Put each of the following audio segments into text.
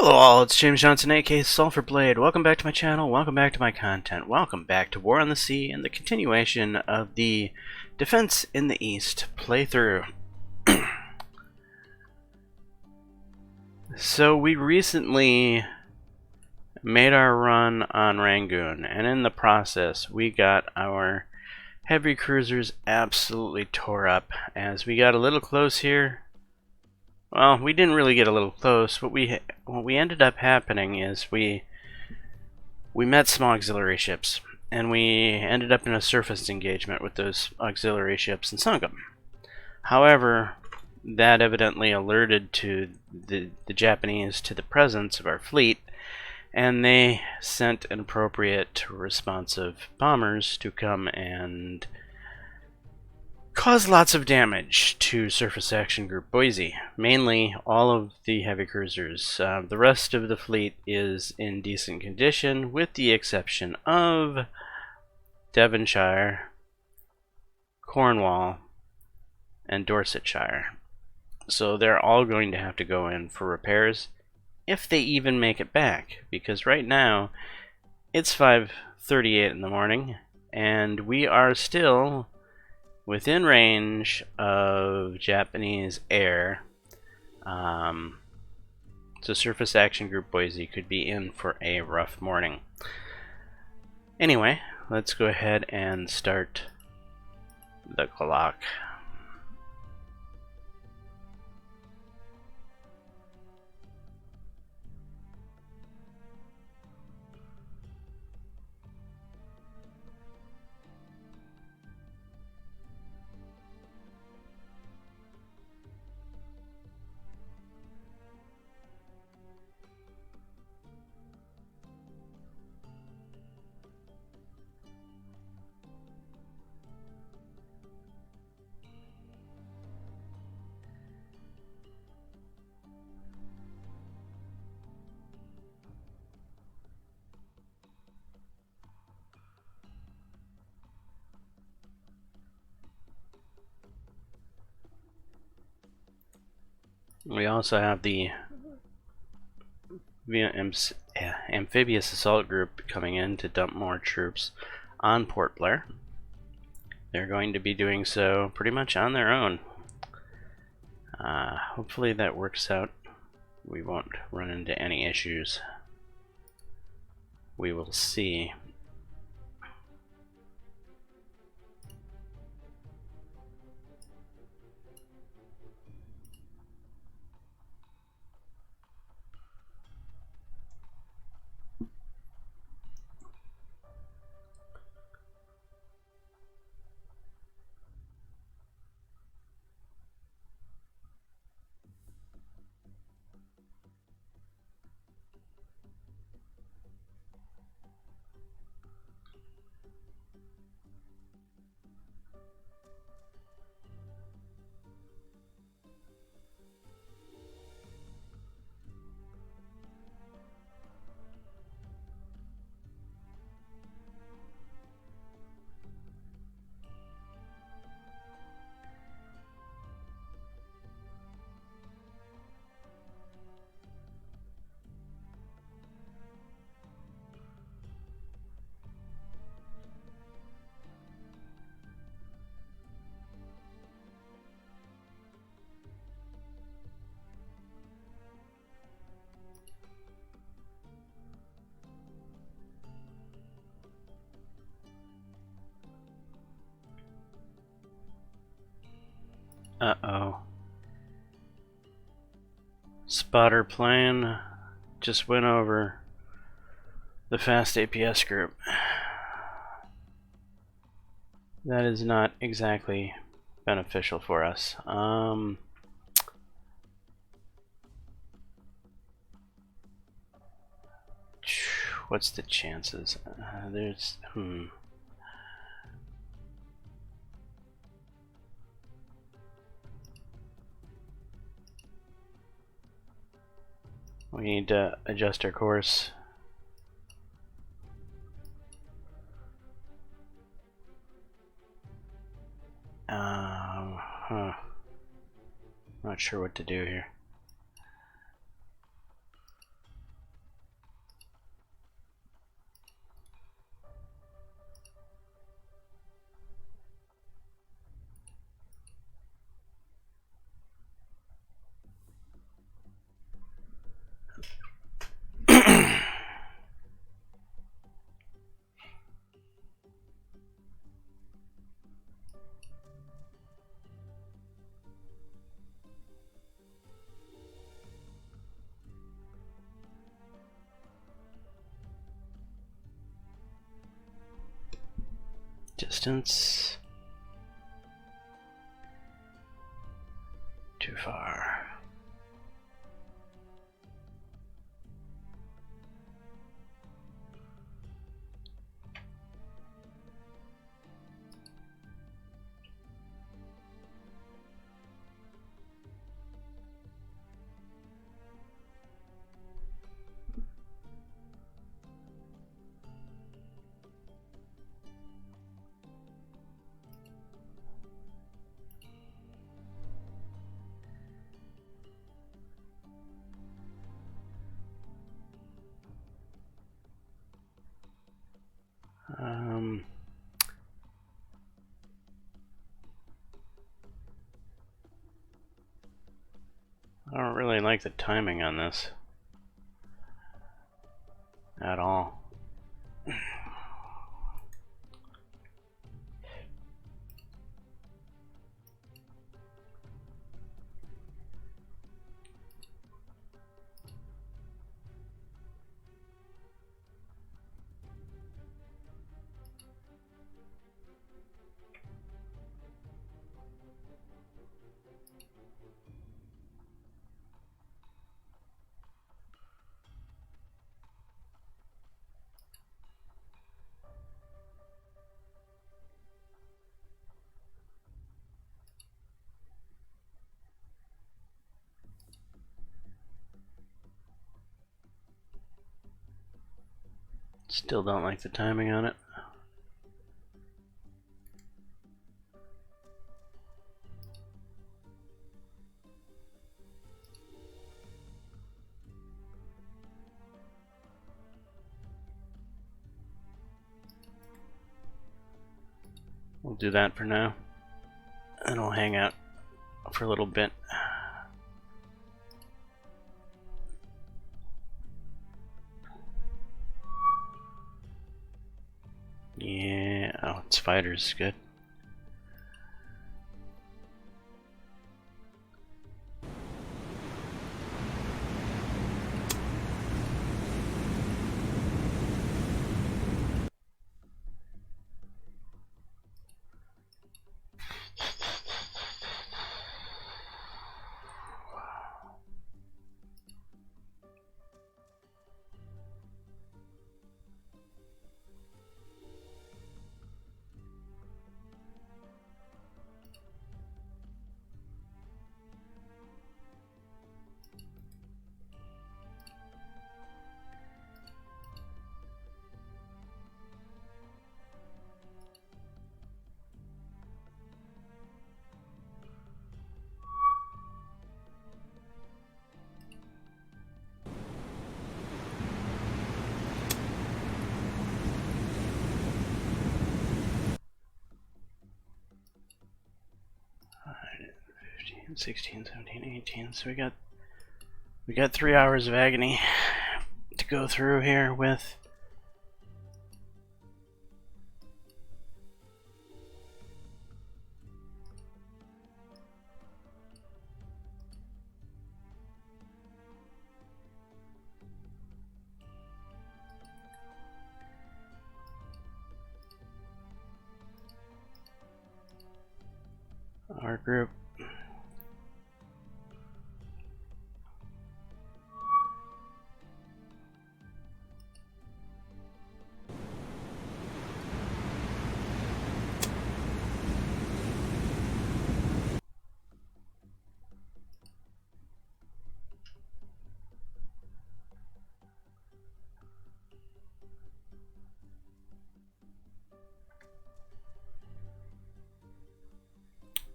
Hello all, it's James Johnson, aka Sulphur Blade. Welcome back to my channel, welcome back to my content, welcome back to War on the Sea and the continuation of the Defense in the East playthrough. So we recently made our run on Rangoon, and in the process we got our heavy cruisers absolutely tore up as we got a little close here. Well, we didn't really get a little close. What we ended up happening is we met some auxiliary ships, and we ended up in a surface engagement with those auxiliary ships and sunk them. However, that evidently alerted to the Japanese to the presence of our fleet, and they sent an appropriate responsive bombers to come and cause lots of damage to Surface Action Group Boise, mainly all of the heavy cruisers. The rest of the fleet is in decent condition, with the exception of Devonshire, Cornwall, and Dorsetshire. So they're all going to have to go in for repairs, if they even make it back, because right now it's 5:38 in the morning, and we are still within range of Japanese air. So Surface Action Group Boise could be in for a rough morning. Anyway, let's go ahead and start the clock. We also have the amphibious assault group coming in to dump more troops on Port Blair. They're going to be doing so pretty much on their own. Hopefully that works out. We won't run into any issues. We will see. Uh-oh. Spotter plane just went over the fast APS group. That is not exactly beneficial for us. What's the chances? We need to adjust our course. Not sure what to do here. Distance. Too far. I don't really like the timing on this at all. Still don't like the timing on it. We'll do that for now, and we'll hang out for a little bit. Yeah, oh, it's fighters, good. Alright, 15, 16, 17, 18. So we got 3 hours of agony to go through here with. Our group.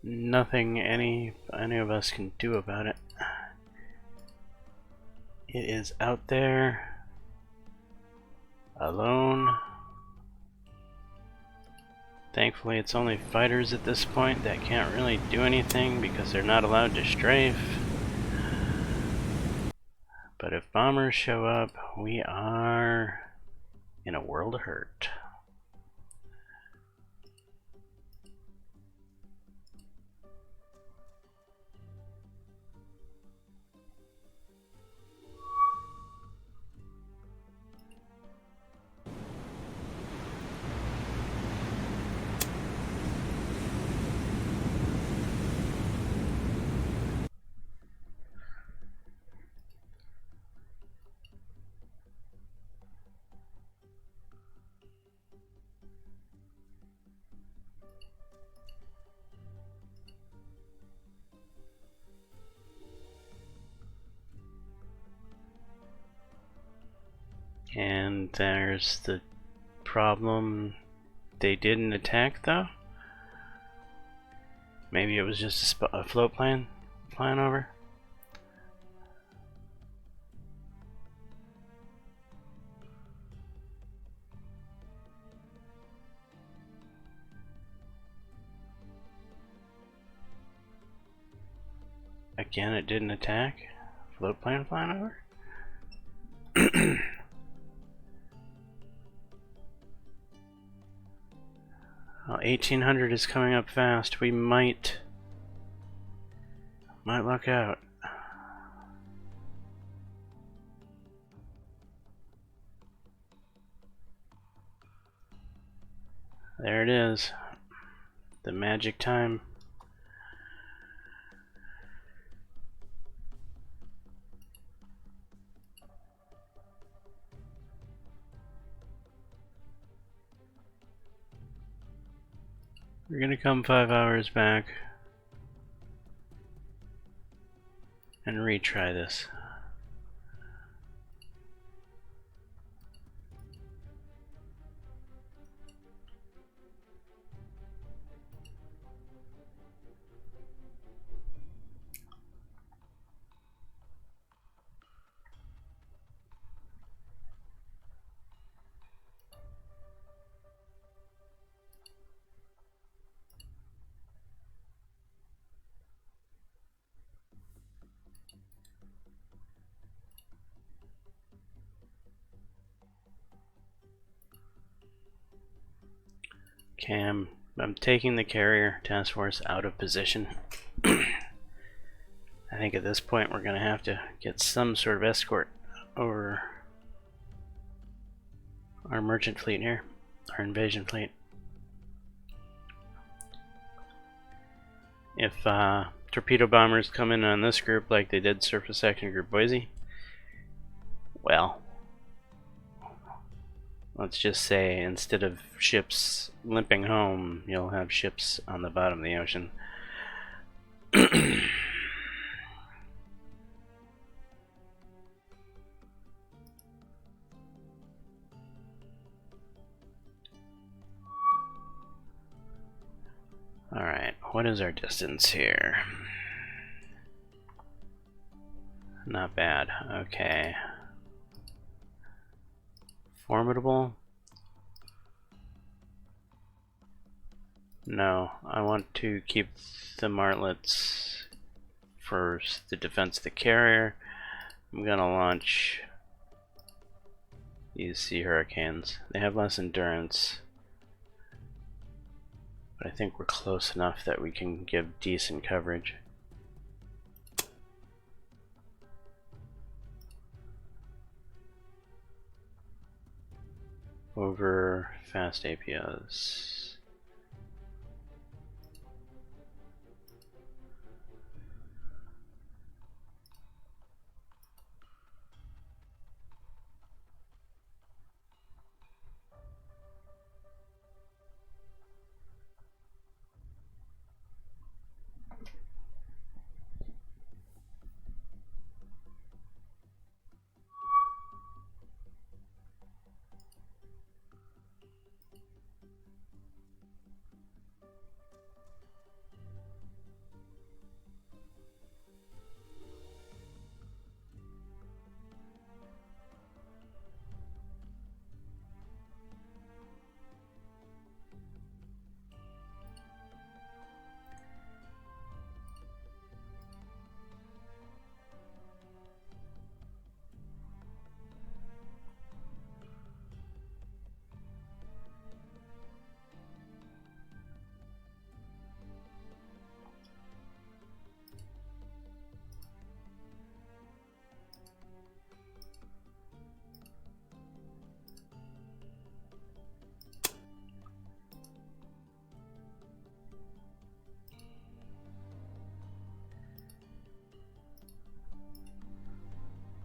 Nothing any of us can do about it. It is out there, alone. Thankfully, it's only fighters at this point that can't really do anything because they're not allowed to strafe. But if bombers show up, we are in a world of hurt. And there's the problem. They didn't attack though? Maybe it was just a float plane flying over? Again, it didn't attack? Float plane flying over? Well, 1800 is coming up fast. We might luck out. There it is. The magic time. We're gonna come 5 hours back and retry this. Okay, I'm taking the carrier task force out of position. I think at this point we're gonna have to get some sort of escort over our merchant fleet here, our invasion fleet. If torpedo bombers come in on this group like they did Surface Action Group Boise, well, let's just say instead of ships limping home, you'll have ships on the bottom of the ocean. Alright, what is our distance here? Not bad, okay. Formidable? No, I want to keep the martlets for the defense of the carrier. I'm gonna launch these Sea Hurricanes. They have less endurance, but I think we're close enough that we can give decent coverage. Over fast APOs.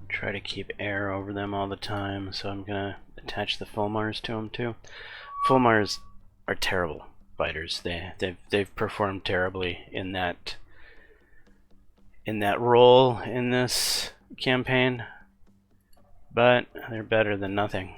Try to keep air over them all the time, so I'm gonna attach the Fulmars to them too. Fulmars are terrible fighters. They've performed terribly in that role in this campaign, but they're better than nothing.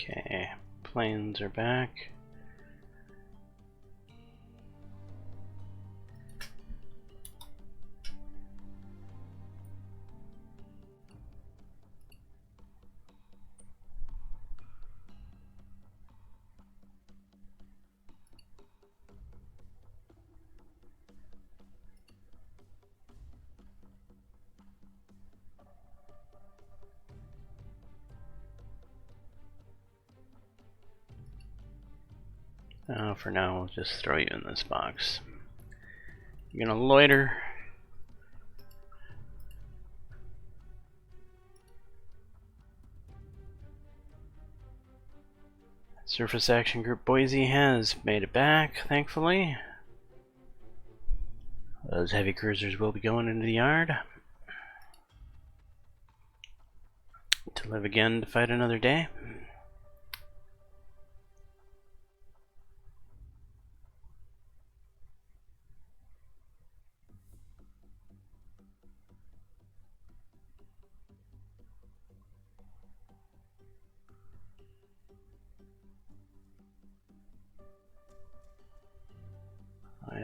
Okay, planes are back. For now, we'll just throw you in this box. You're gonna loiter. Surface Action Group Boise has made it back, thankfully. Those heavy cruisers will be going into the yard to live again to fight another day.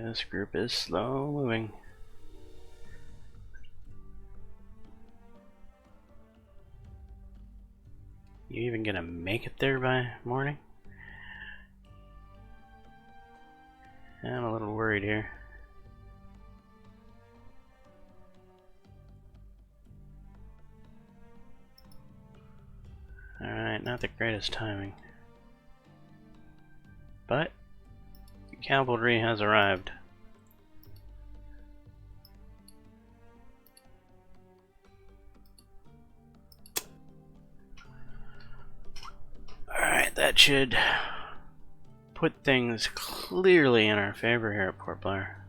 This group is slow moving. You even gonna make it there by morning? I'm a little worried here. Alright, not the greatest timing. But cavalry has arrived. Alright, that should put things clearly in our favor here at Port Blair.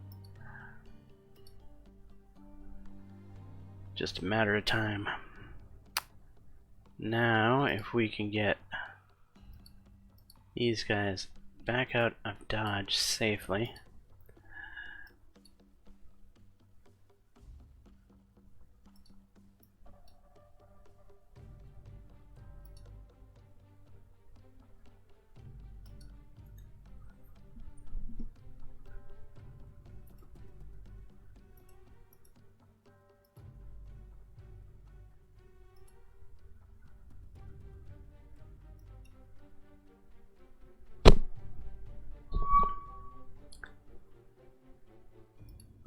Just a matter of time. Now, if we can get these guys back out of Dodge safely.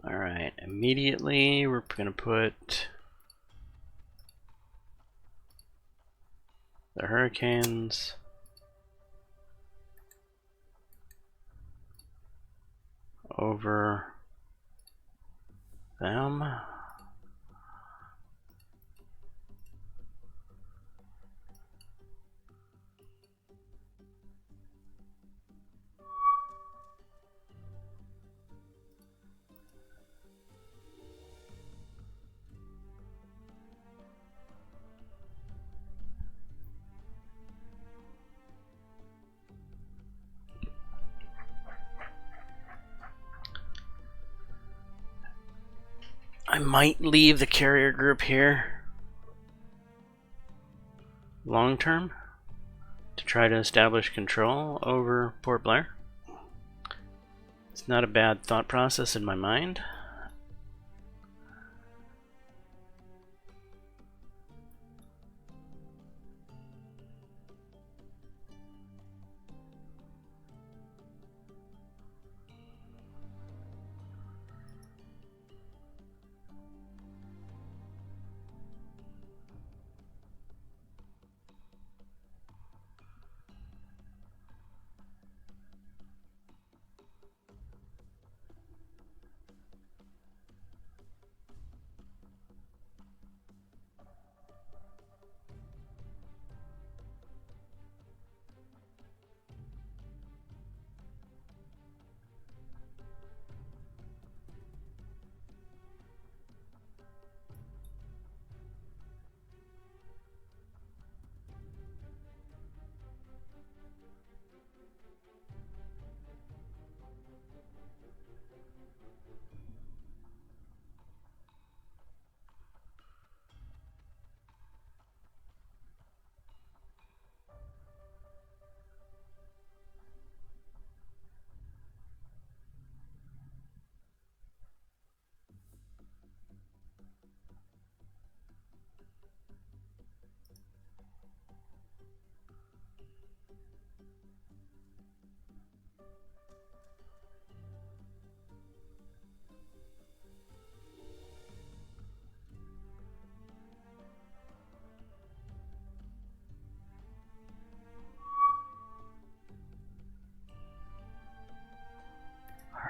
Alright, immediately we're gonna put the Hurricanes over them. I might leave the carrier group here long term to try to establish control over Port Blair. It's not a bad thought process in my mind.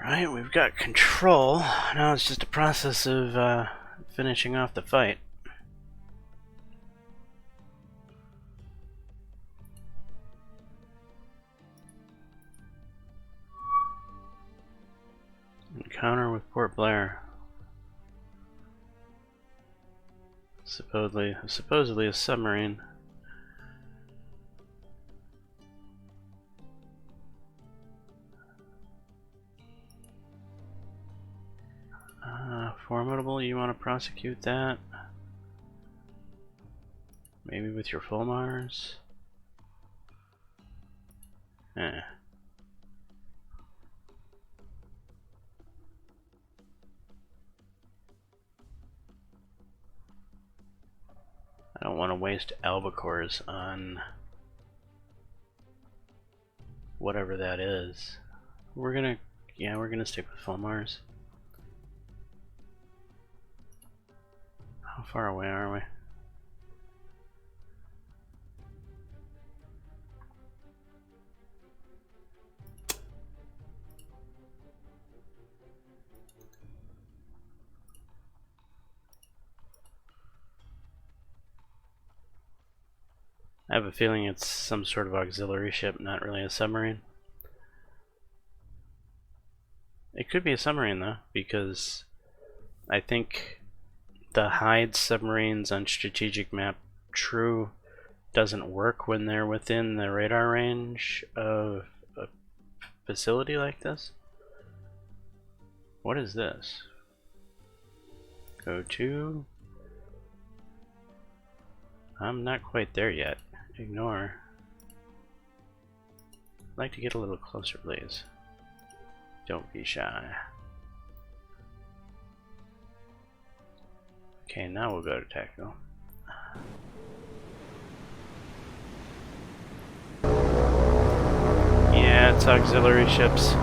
Alright, we've got control. Now it's just a process of finishing off the fight. Encounter with Port Blair. Supposedly a submarine. Formidable, you want to prosecute that? Maybe with your full Mars? Eh. I don't want to waste albacores on whatever that is. We're gonna stick with full Mars. How far away are we? I have a feeling it's some sort of auxiliary ship, not really a submarine. It could be a submarine though, because I think the hide submarines on strategic map True doesn't work when they're within the radar range of a facility like this. What is this? Go to. I'm not quite there yet. Ignore. I'd like to get a little closer, please. Don't be shy. Okay, now we'll go to tactical. Yeah, it's auxiliary ships.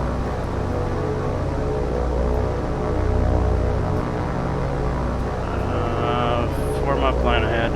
Form up, line ahead.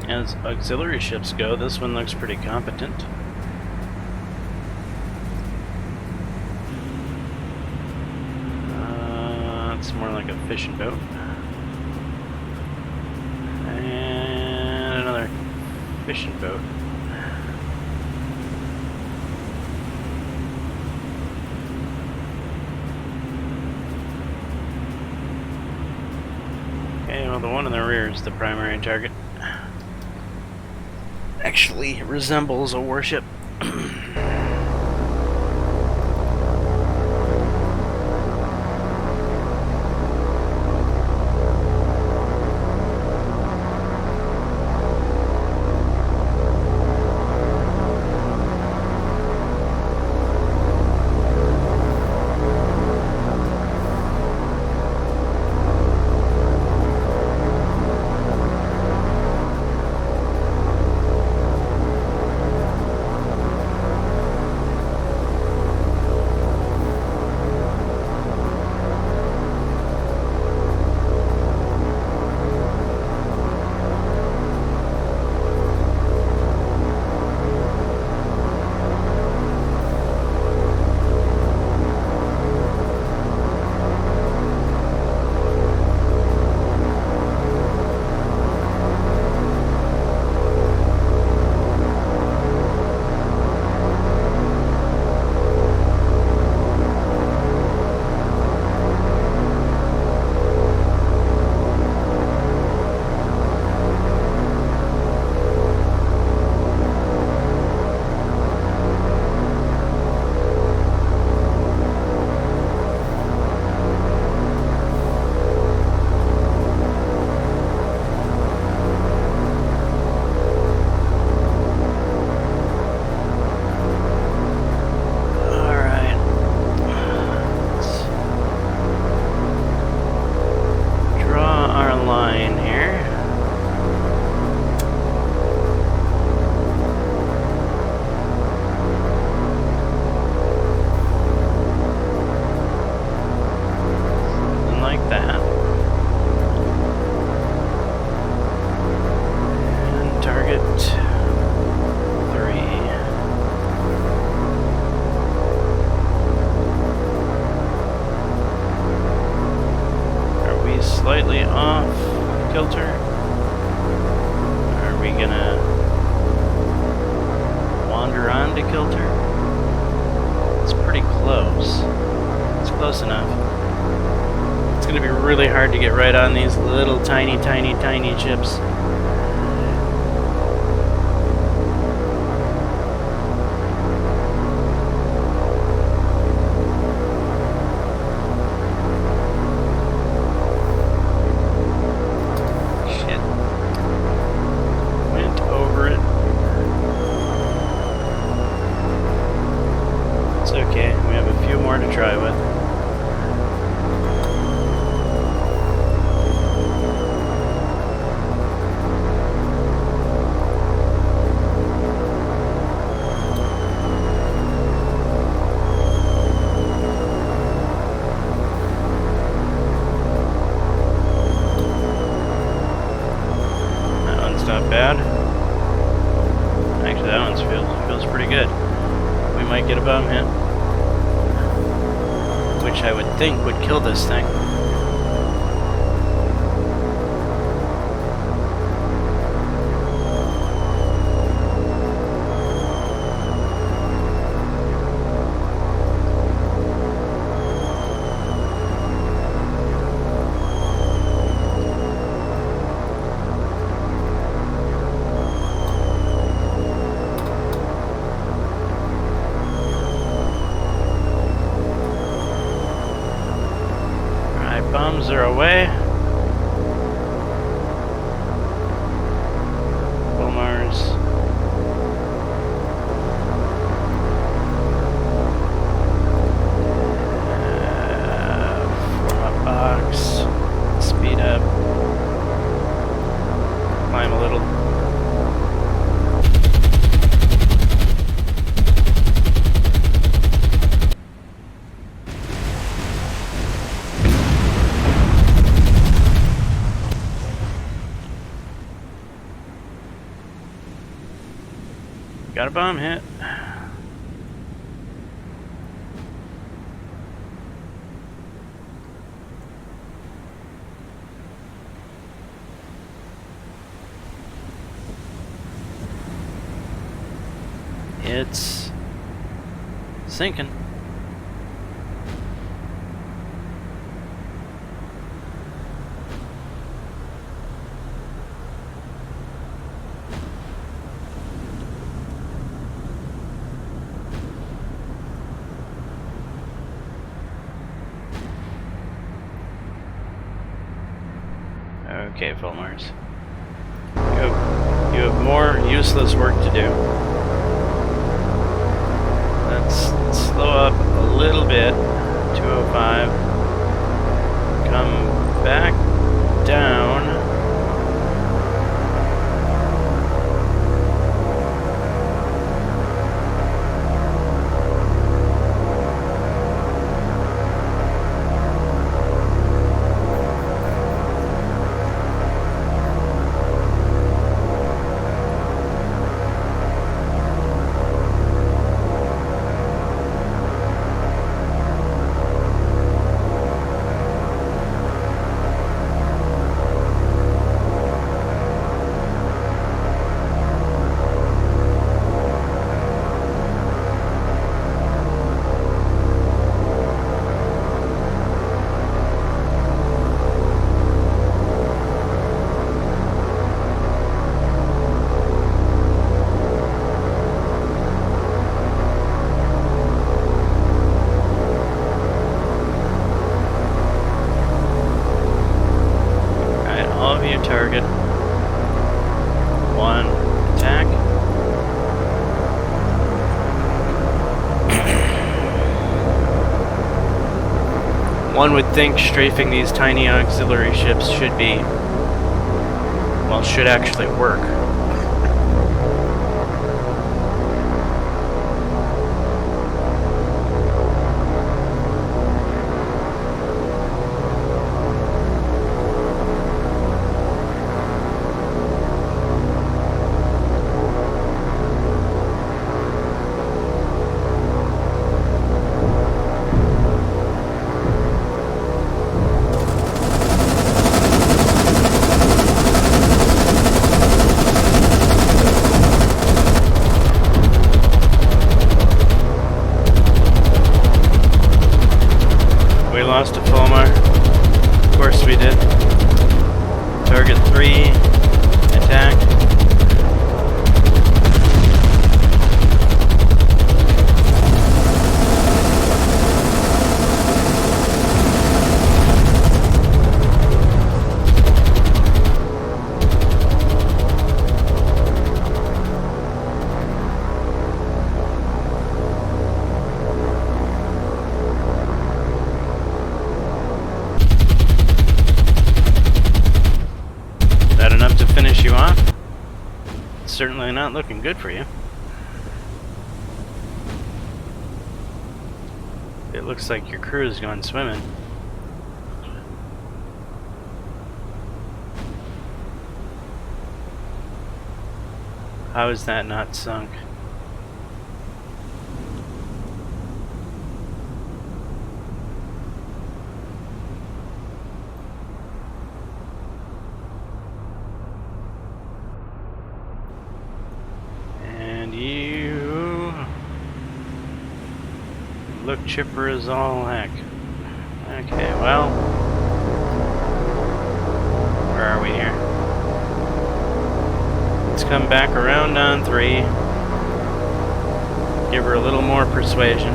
As auxiliary ships go, this one looks pretty competent. more like a fishing boat. And another fishing boat. Okay, well, the one in the rear is the primary target. Actually resembles a warship. Slightly off kilter? Are we gonna wander on to kilter? It's pretty close. It's close enough. It's gonna be really hard to get right on these little tiny ships. Okay, we have a few more to try with. That one's not bad. Actually, that one feels pretty good. We might get a bomb hit, which I would think would kill this thing. Bombs are away. Full Mars. Form a box. Speed up. Climb a little. Got a bomb hit. it's sinking. Okay, Fulmars. You have more useless work to do. Let's slow up a little bit. 205. Come back down. Target. 1 attack. One would think strafing these tiny auxiliary ships should be, well, should actually work. Lost a Fulmar. Of course we did. Target 3, attack. Finish you off. It's certainly not looking good for you. It looks like your crew has gone swimming. How is that not sunk? Look chipper as all heck. Okay, well, where are we here? Let's come back around on 3. Give her a little more persuasion.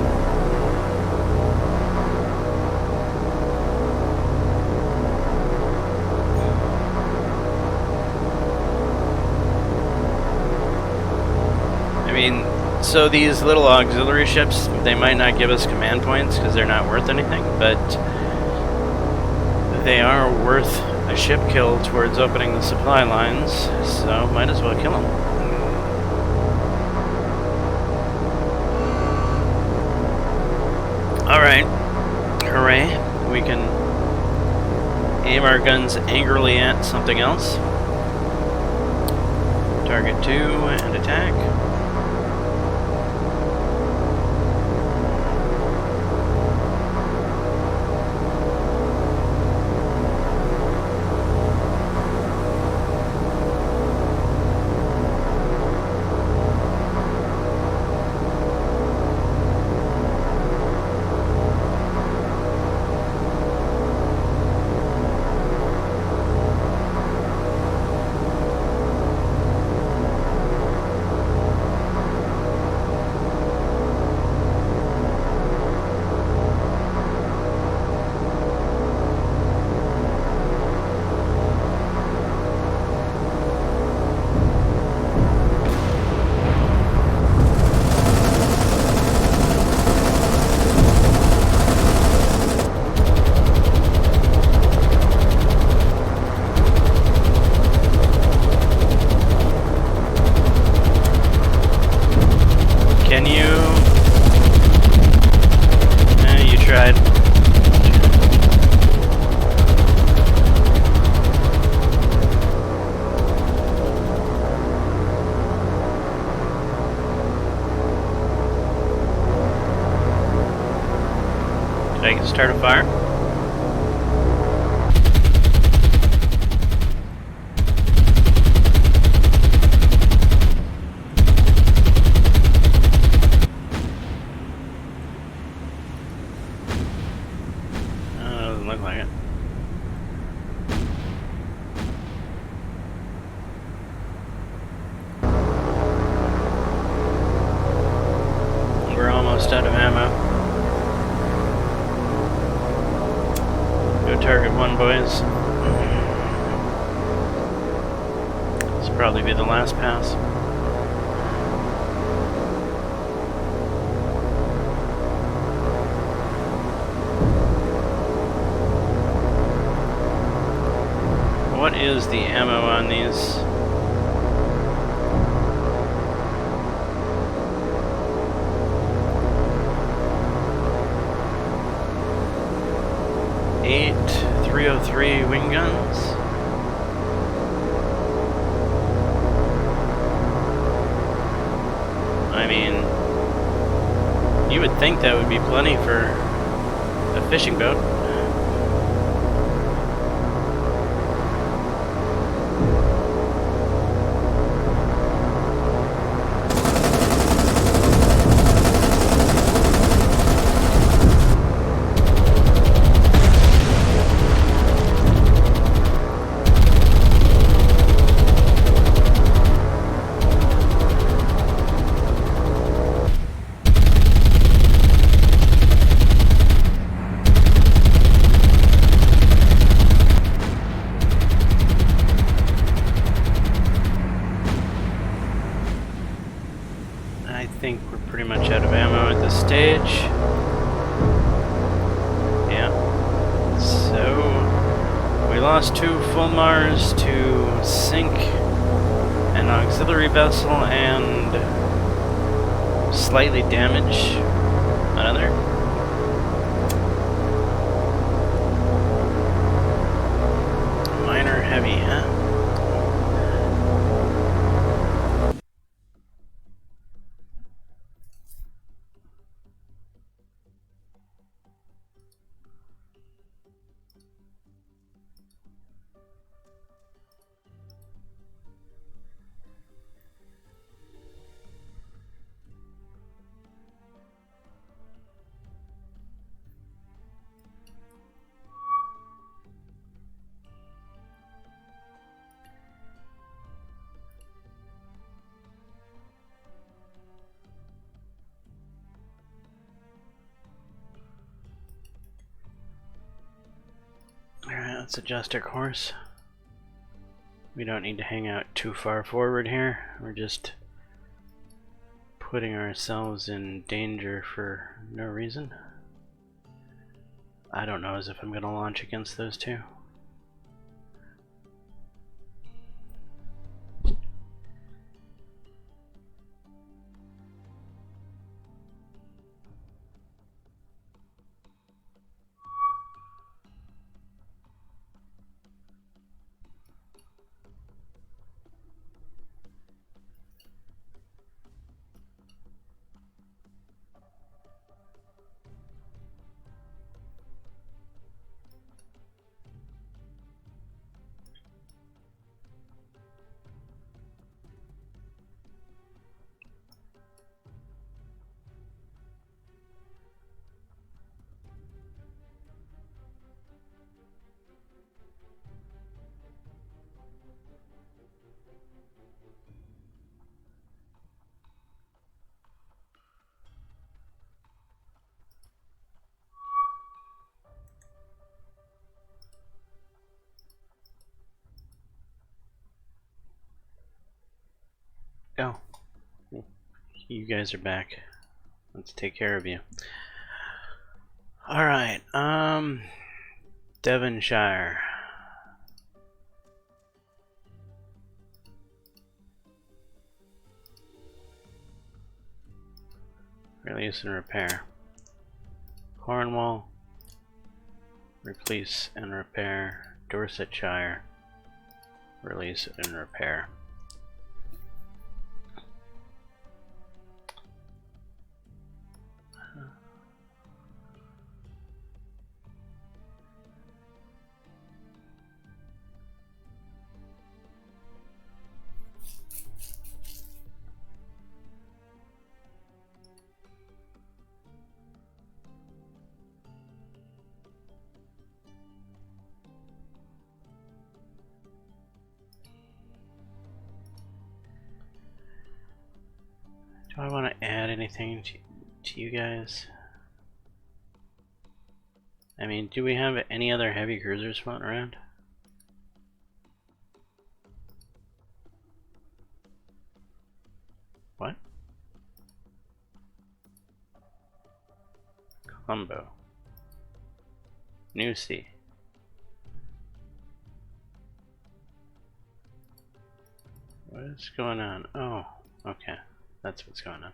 I mean, so these little auxiliary ships, they might not give us command points because they're not worth anything, but they are worth a ship kill towards opening the supply lines, so might as well kill them. Alright, hooray, we can aim our guns angrily at something else. Target 2 and attack. Start a fire. Doesn't look like it. We're almost out of ammo. Go target one, boys. This will probably be the last pass. What is the ammo on these? Eight 303 wing guns. I mean, you would think that would be plenty for a fishing boat. I think we're pretty much out of ammo at this stage. Yeah. So we lost 2 Fulmars to sink an auxiliary vessel and slightly damage another. Minor heavy, huh? Alright, let's adjust our course. We don't need to hang out too far forward here. We're just putting ourselves in danger for no reason. I don't know as if I'm going to launch against those two. Oh, you guys are back. Let's take care of you. Alright, Devonshire. Release and repair. Cornwall. Release and repair. Dorsetshire. Release and repair. Do I want to add anything to you guys? I mean, do we have any other heavy cruisers floating around? What? Colombo. New Sea. What is going on? Oh, okay. That's what's going on.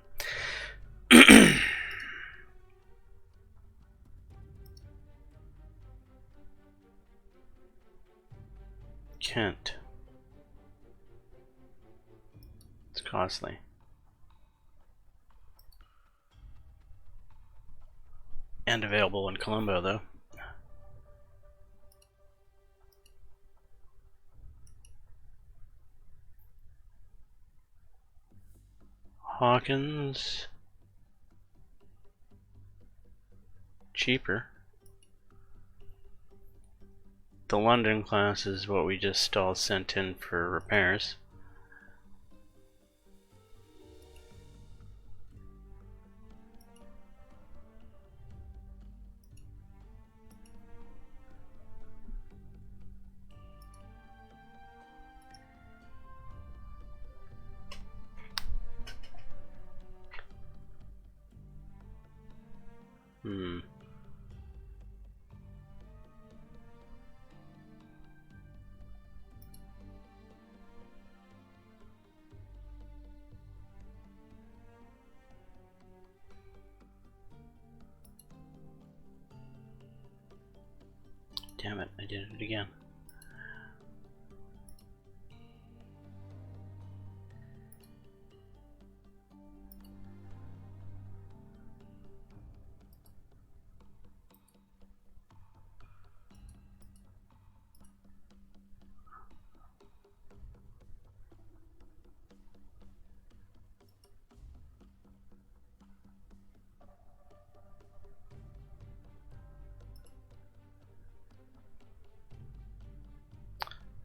Kent. It's costly. And available in Colombo, though. Hawkins. Cheaper. The London class is what we just all sent in for repairs. Damn it, I did it again.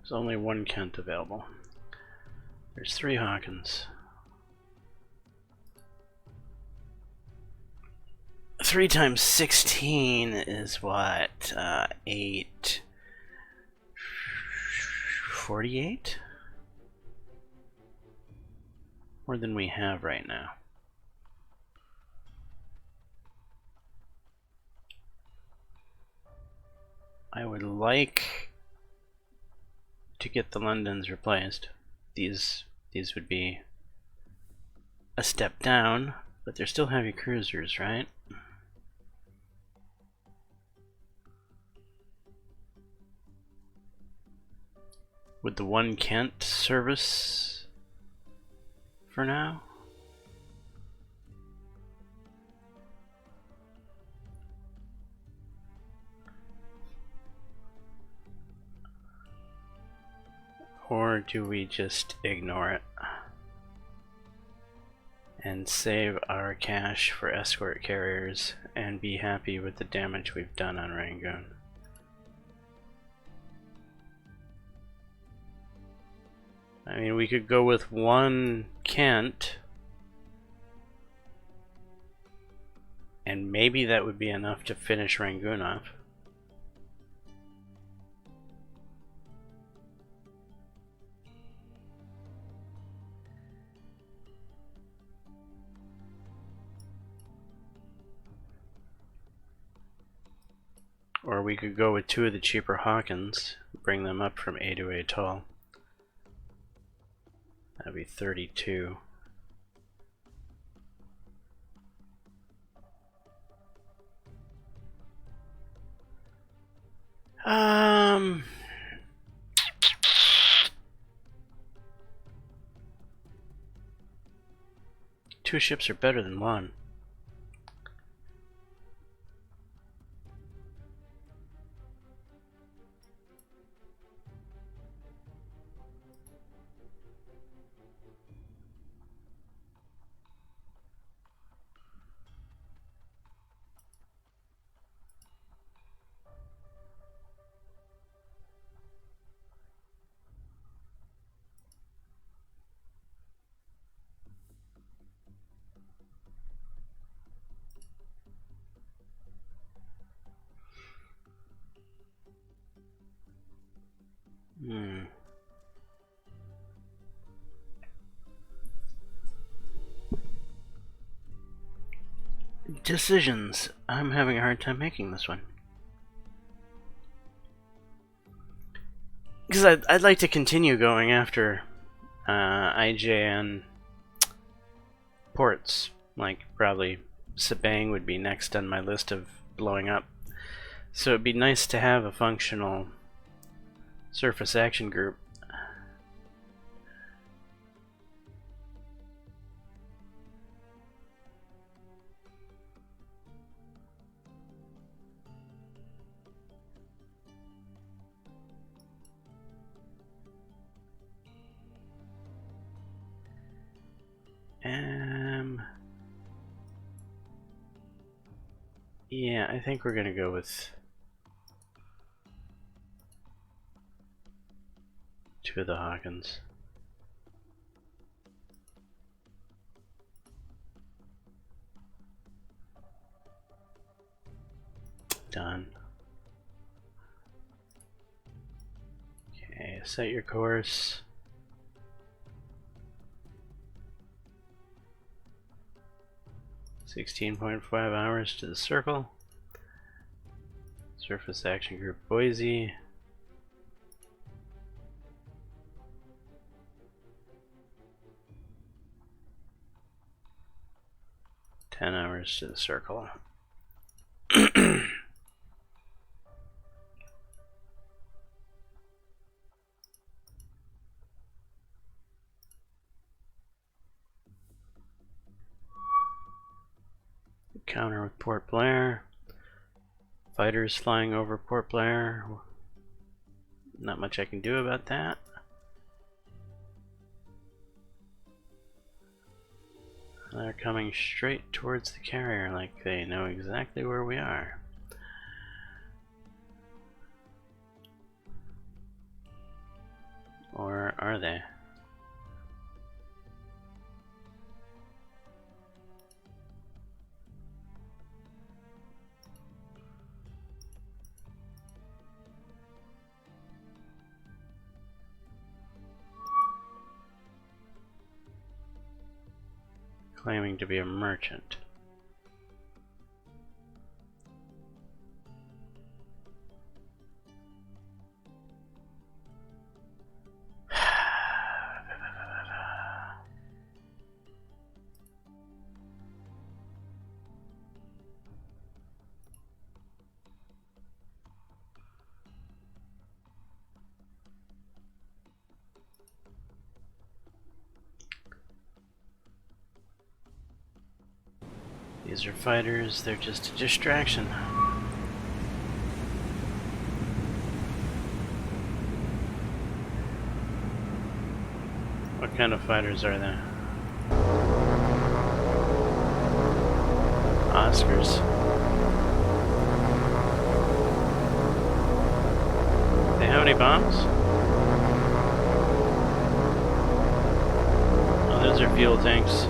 There's only one Kent available. There's 3 Hawkins. 3 times 16 is what? 848? More than we have right now. I would like to get the Londons replaced. These would be a step down, but they're still heavy cruisers, right? Would the 1 Kent service for now? Or do we just ignore it and save our cash for escort carriers and be happy with the damage we've done on Rangoon? I mean, we could go with 1 Kent, and maybe that would be enough to finish Rangoon off. Or we could go with 2 of the cheaper Hawkins, bring them up from A to Atoll. That'd be 32. Two ships are better than 1. Decisions. I'm having a hard time making this one. Because I'd like to continue going after IJN ports. Like, probably Sabang would be next on my list of blowing up. So it'd be nice to have a functional surface action group. Yeah, I think we're gonna go with 2 of the Hawkins. Done. Okay, set your course. $16.5 hours to the circle. Surface Action Group Boise. $10 hours to the circle. Counter with Port Blair. Fighters flying over Port Blair. Not much I can do about that. They're coming straight towards the carrier like they know exactly where we are. Or are they? Claiming to be a merchant. These are fighters, they're just a distraction. What kind of fighters are they? Oscars. They have any bombs? Oh, those are fuel tanks.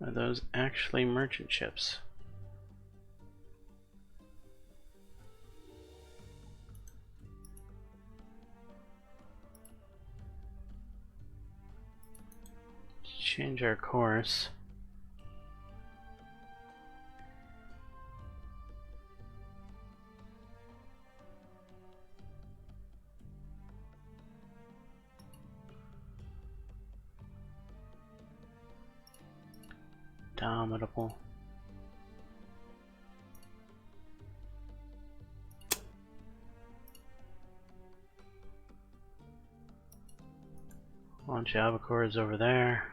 Are those actually merchant ships? Change our course. Domitable. Launch albacores over there.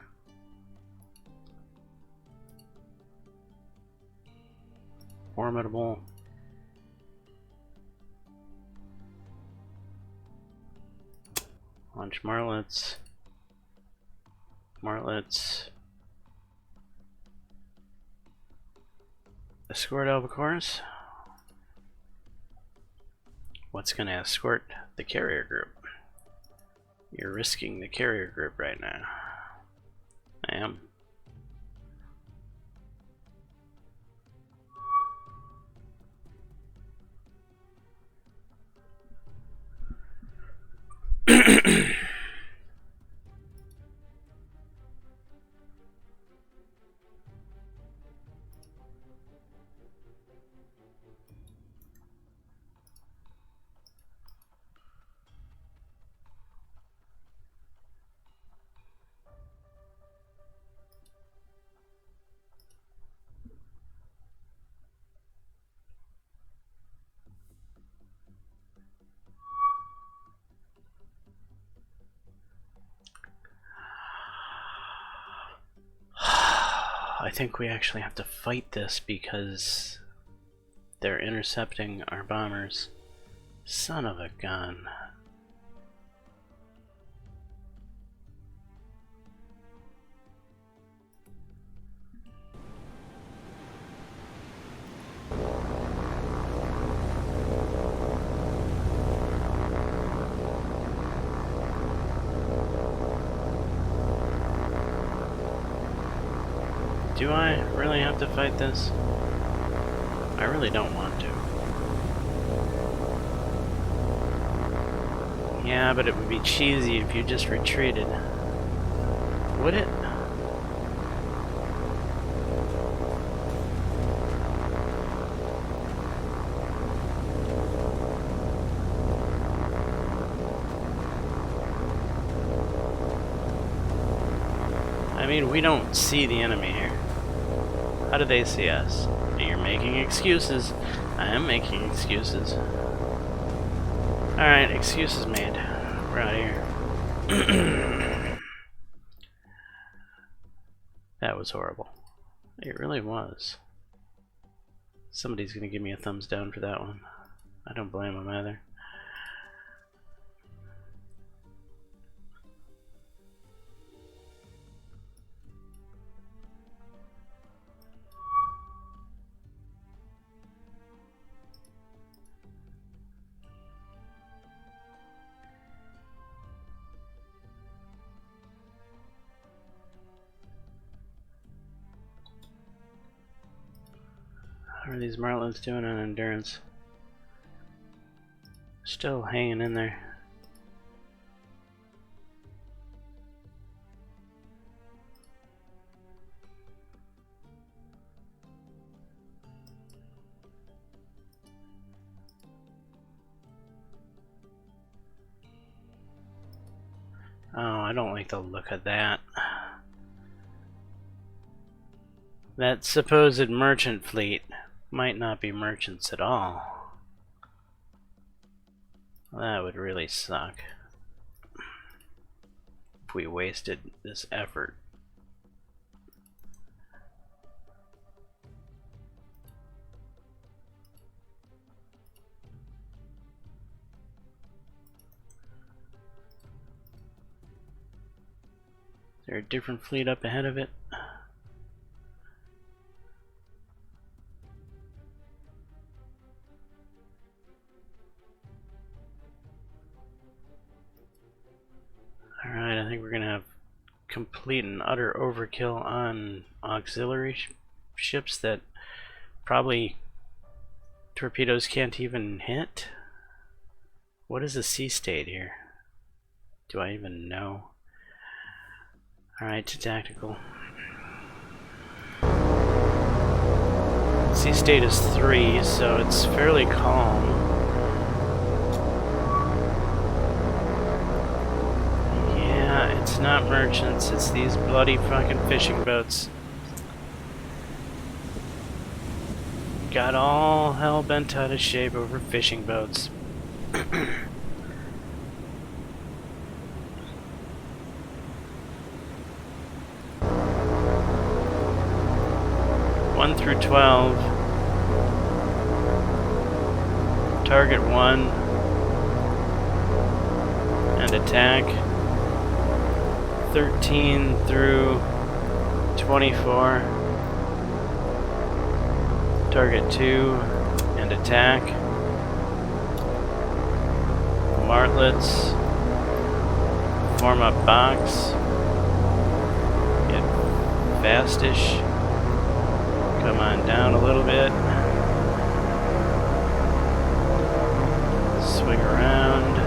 Formidable. Launch martlets. Martlets. Escort albacores. What's going to escort the carrier group? You're risking the carrier group right now. am. I think we actually have to fight this because they're intercepting our bombers. Son of a gun. Do I really have to fight this? I really don't want to. Yeah, but it would be cheesy if you just retreated. Would it? I mean, we don't see the enemy here. How do they see us? You're making excuses. I am making excuses. Alright, excuses made. We're out of here. That was horrible. It really was. Somebody's gonna give me a thumbs down for that one. I don't blame them either. How are these Marlins doing on endurance? Still hanging in there. Oh, I don't like the look of that. That supposed merchant fleet might not be merchants at all. That would really suck if we wasted this effort. Is there a different fleet up ahead of it? Alright, I think we're gonna have complete and utter overkill on auxiliary ships that probably torpedoes can't even hit. What is a sea state here? Do I even know? Alright, to tactical. Sea state is 3, so it's fairly calm. It's not merchants, it's these bloody fucking fishing boats. Got all hell bent out of shape over fishing boats. 1 through 12. Target 1 and attack. 13 through 24. Target 2 and attack. Martlets form a box. Get fastish. Come on down a little bit. Swing around.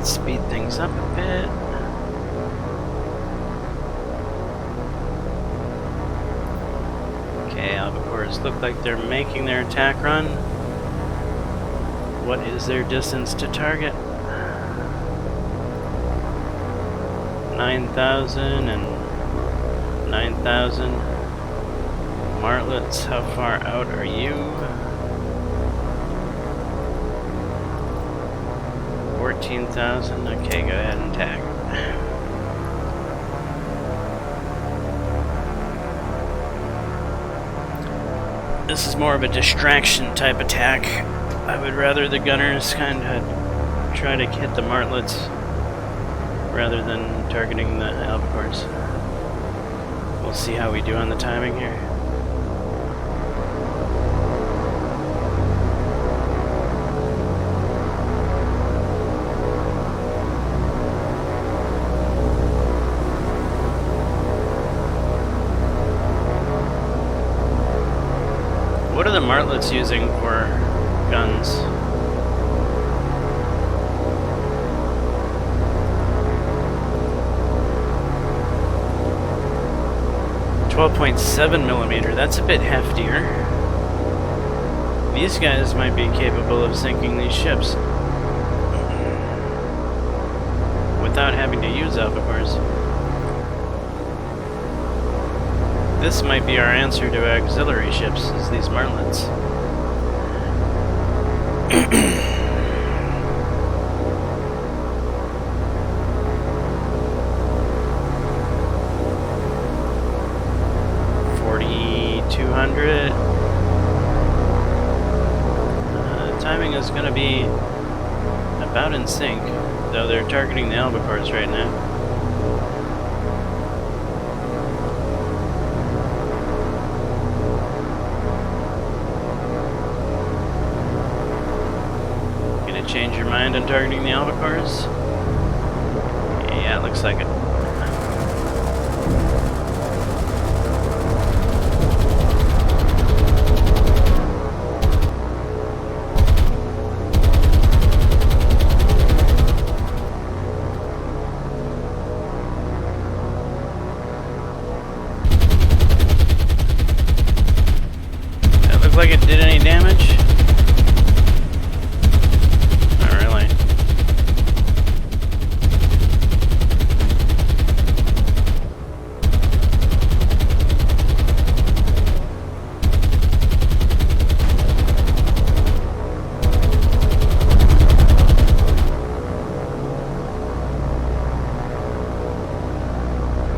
Speed things up a bit. Okay, albacores look like they're making their attack run. What is their distance to target? 9,000 and 9,000. Martlets, how far out are you? 14,000. Okay, go ahead and tag. This is more of a distraction type attack. I would rather the gunners kind of try to hit the martlets rather than targeting the albacores. We'll see how we do on the timing here. What are the martlets using for guns? .7mm, that's a bit heftier. These guys might be capable of sinking these ships without having to use albacores. This might be our answer to auxiliary ships, is these martlets. Timing is going to be about in sync, though they're targeting the albacores right now. Gonna change your mind on targeting the albacores? Yeah, it looks like it. Like it did any damage? Not really.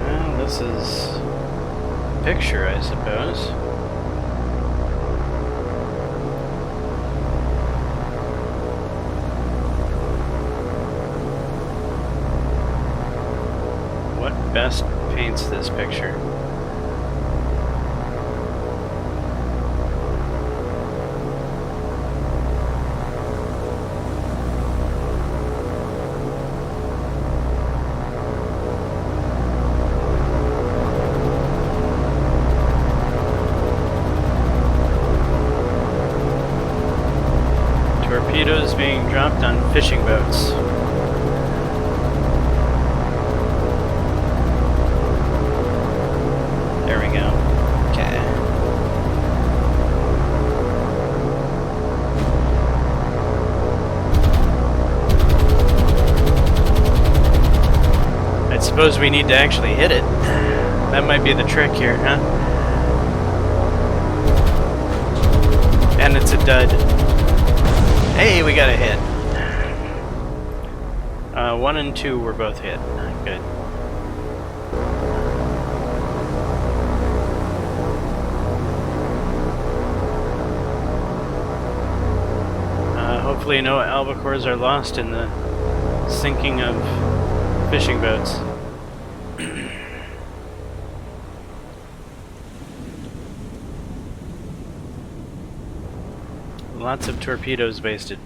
Well, this is a picture, I suppose. Best paints this picture. Torpedoes being dropped on fishing boats. I suppose we need to actually hit it. That might be the trick here, huh? And it's a dud. Hey, we got a hit. 1 and 2 were both hit. Good. Hopefully no albacores are lost in the sinking of fishing boats. Lots of torpedoes wasted.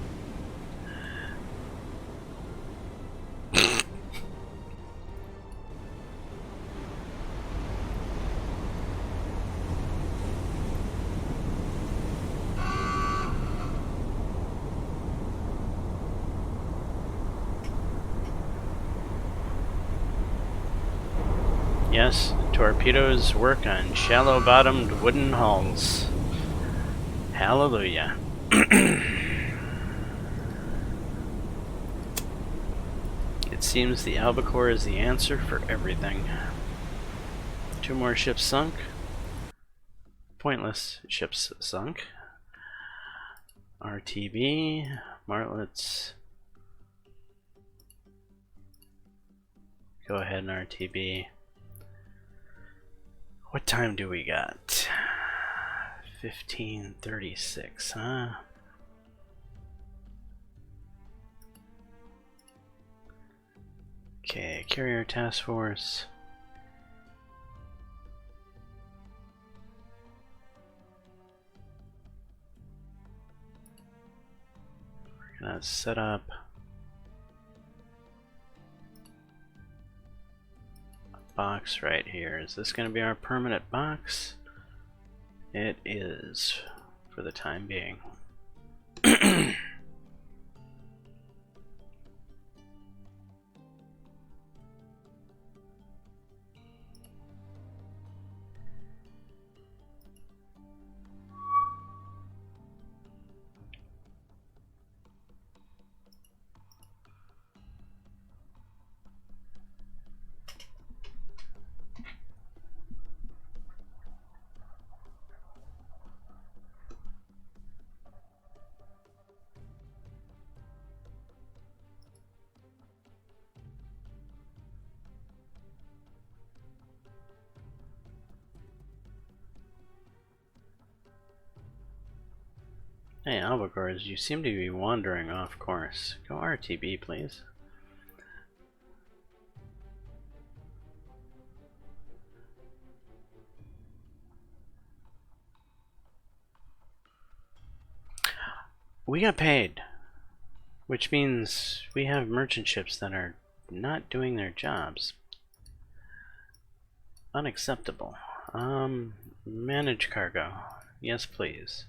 Yes, torpedoes work on shallow-bottomed wooden hulls. Hallelujah. It seems the albacore is the answer for everything. 2 more ships sunk. Pointless ships sunk. RTB, martlets. Go ahead and RTB. What time do we got? 15:36, huh? Okay, carrier task force. We're gonna set up a box right here. Is this gonna be our permanent box? It is, for the time being. Hey, albacores, you seem to be wandering off course. Go RTB, please. We got paid, which means we have merchant ships that are not doing their jobs. Unacceptable. Manage cargo. Yes, please.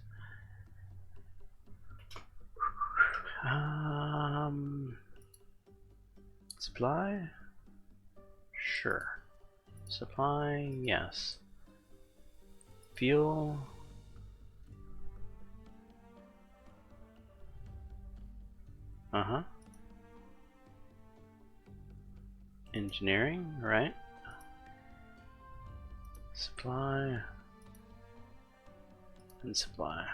Supply? Sure. Supply? Yes. Fuel? Uh-huh. Engineering, right? Supply. And supply.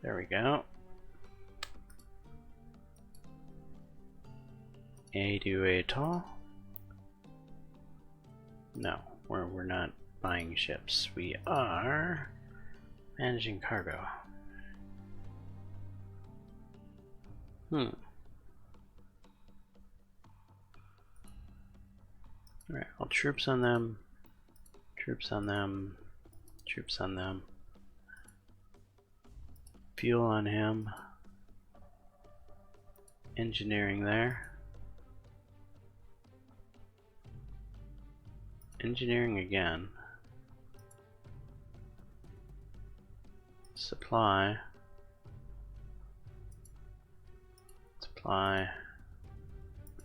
There we go. A tall? No, we're not buying ships. We are managing cargo. Alright, well, troops on them, troops on them, troops on them. Fuel on him. Engineering there. Engineering again. Supply. Supply.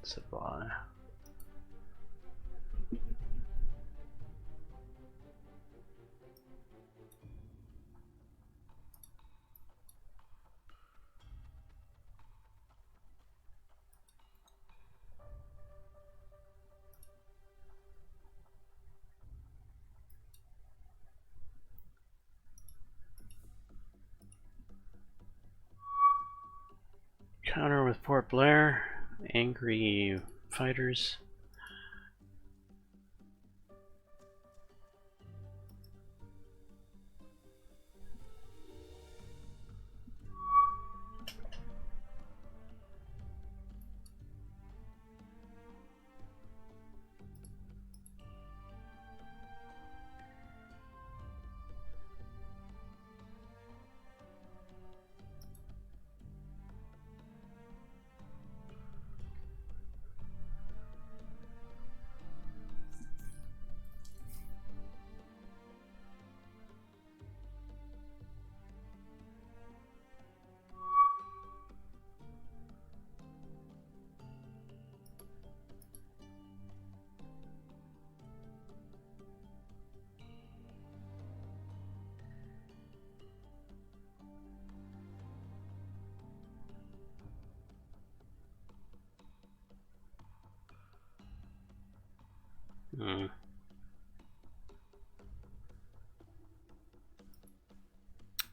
Supply. Counter with Port Blair. Angry fighters. Hmm.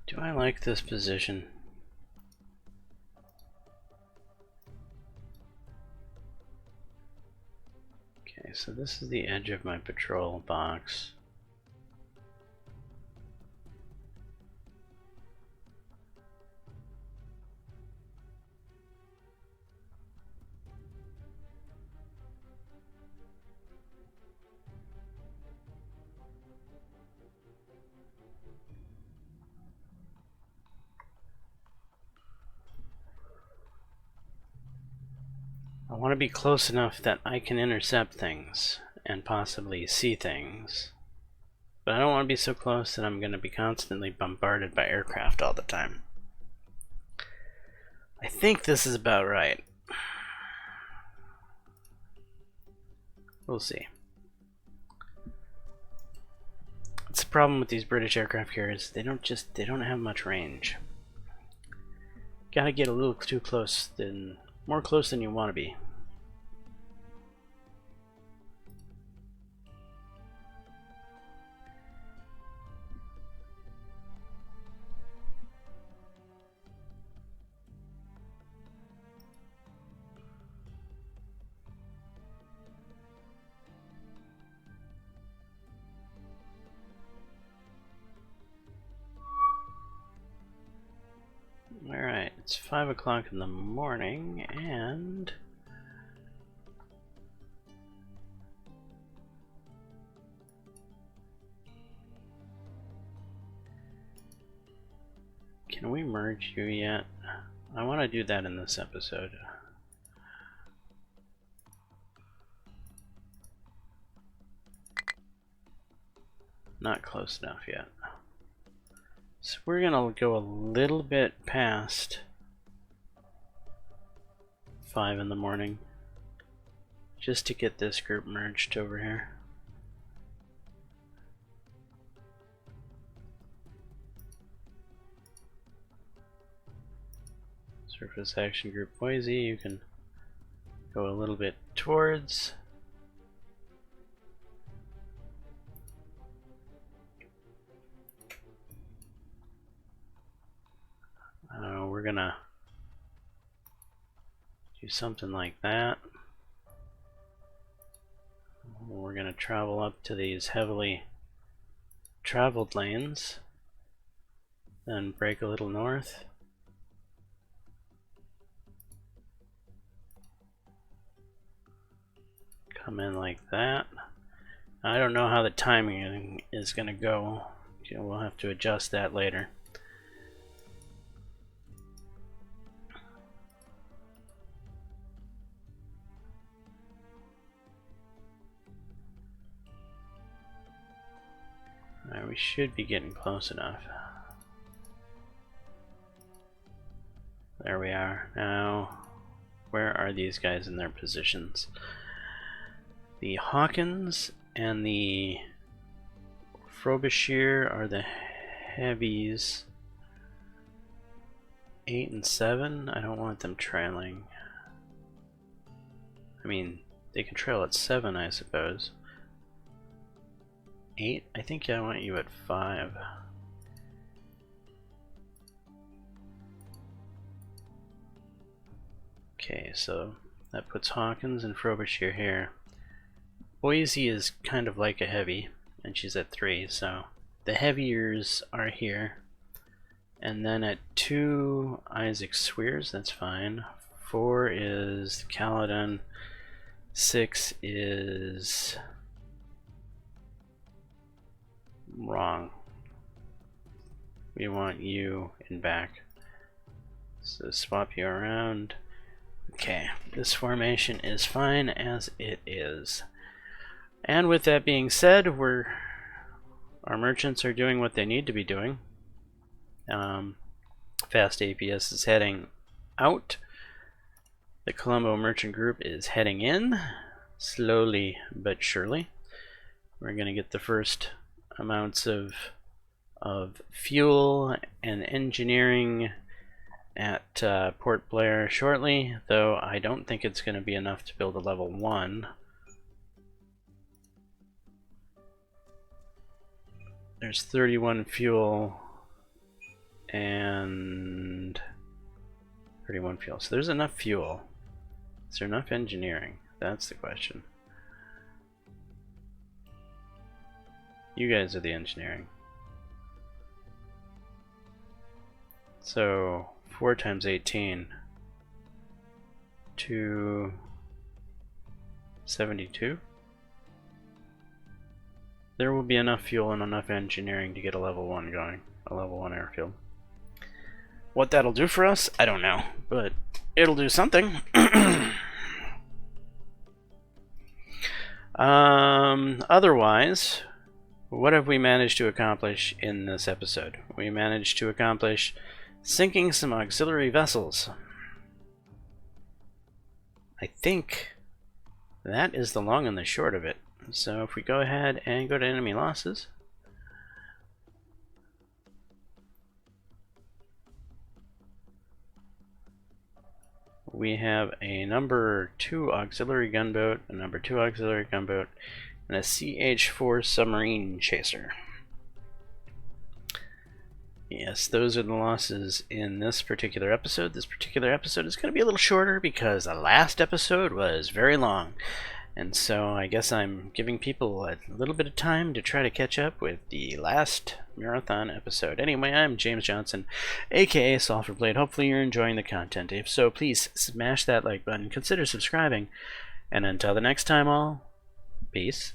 Do I like this position? Okay, so this is the edge of my patrol box. I want to be close enough that I can intercept things and possibly see things. But I don't want to be so close that I'm going to be constantly bombarded by aircraft all the time. I think this is about right. We'll see. That's the problem with these British aircraft carriers. They don't have much range. Gotta get a little too close, more close than you want to be. Alright, it's 5 o'clock in the morning, and can we merge you yet? I want to do that in this episode. Not close enough yet. So we're gonna go a little bit past 5 in the morning just to get this group merged over here. Surface Action Group Boise, you can go a little bit towards. We're gonna do something like that. We're gonna travel up to these heavily traveled lanes, then break a little north. Come in like that. I don't know how the timing is gonna go. We'll have to adjust that later. Alright, we should be getting close enough. There we are. Now, where are these guys in their positions? The Hawkins and the Frobisher are the heavies. 8 and 7, I don't want them trailing. I mean, they can trail at 7, I suppose. 8, I think I want you at 5. Okay, so that puts Hawkins and Frobisher here. Boise is kind of like a heavy, and she's at 3, so the heaviers are here. And then at 2, Isaac Swears, that's fine. 4 is Caledon. 6 is wrong. We want you in back. So swap you around. Okay, this formation is fine as it is. And with that being said, our merchants are doing what they need to be doing. Fast APS is heading out. The Colombo Merchant Group is heading in, slowly but surely. We're going to get the first amounts of fuel and engineering at Port Blair shortly, though I don't think it's going to be enough to build a level 1. There's 31 fuel and 31 fuel. So there's enough fuel. Is there enough engineering? That's the question. You guys are the engineering. So 4 times 18. 272. There will be enough fuel and enough engineering to get a level 1 going. A level 1 airfield. What that'll do for us, I don't know. But it'll do something. Otherwise, what have we managed to accomplish in this episode? We managed to accomplish sinking some auxiliary vessels. I think that is the long and the short of it. So if we go ahead and go to enemy losses, we have a number 2 auxiliary gunboat, a number 2 auxiliary gunboat, and a CH-4 submarine chaser. Yes, those are the losses in this particular episode. This particular episode is going to be a little shorter because the last episode was very long. And so I guess I'm giving people a little bit of time to try to catch up with the last marathon episode. Anyway, I'm James Johnson, aka Sulfur Blade. Hopefully you're enjoying the content. If so, please smash that like button, consider subscribing, and until the next time all, peace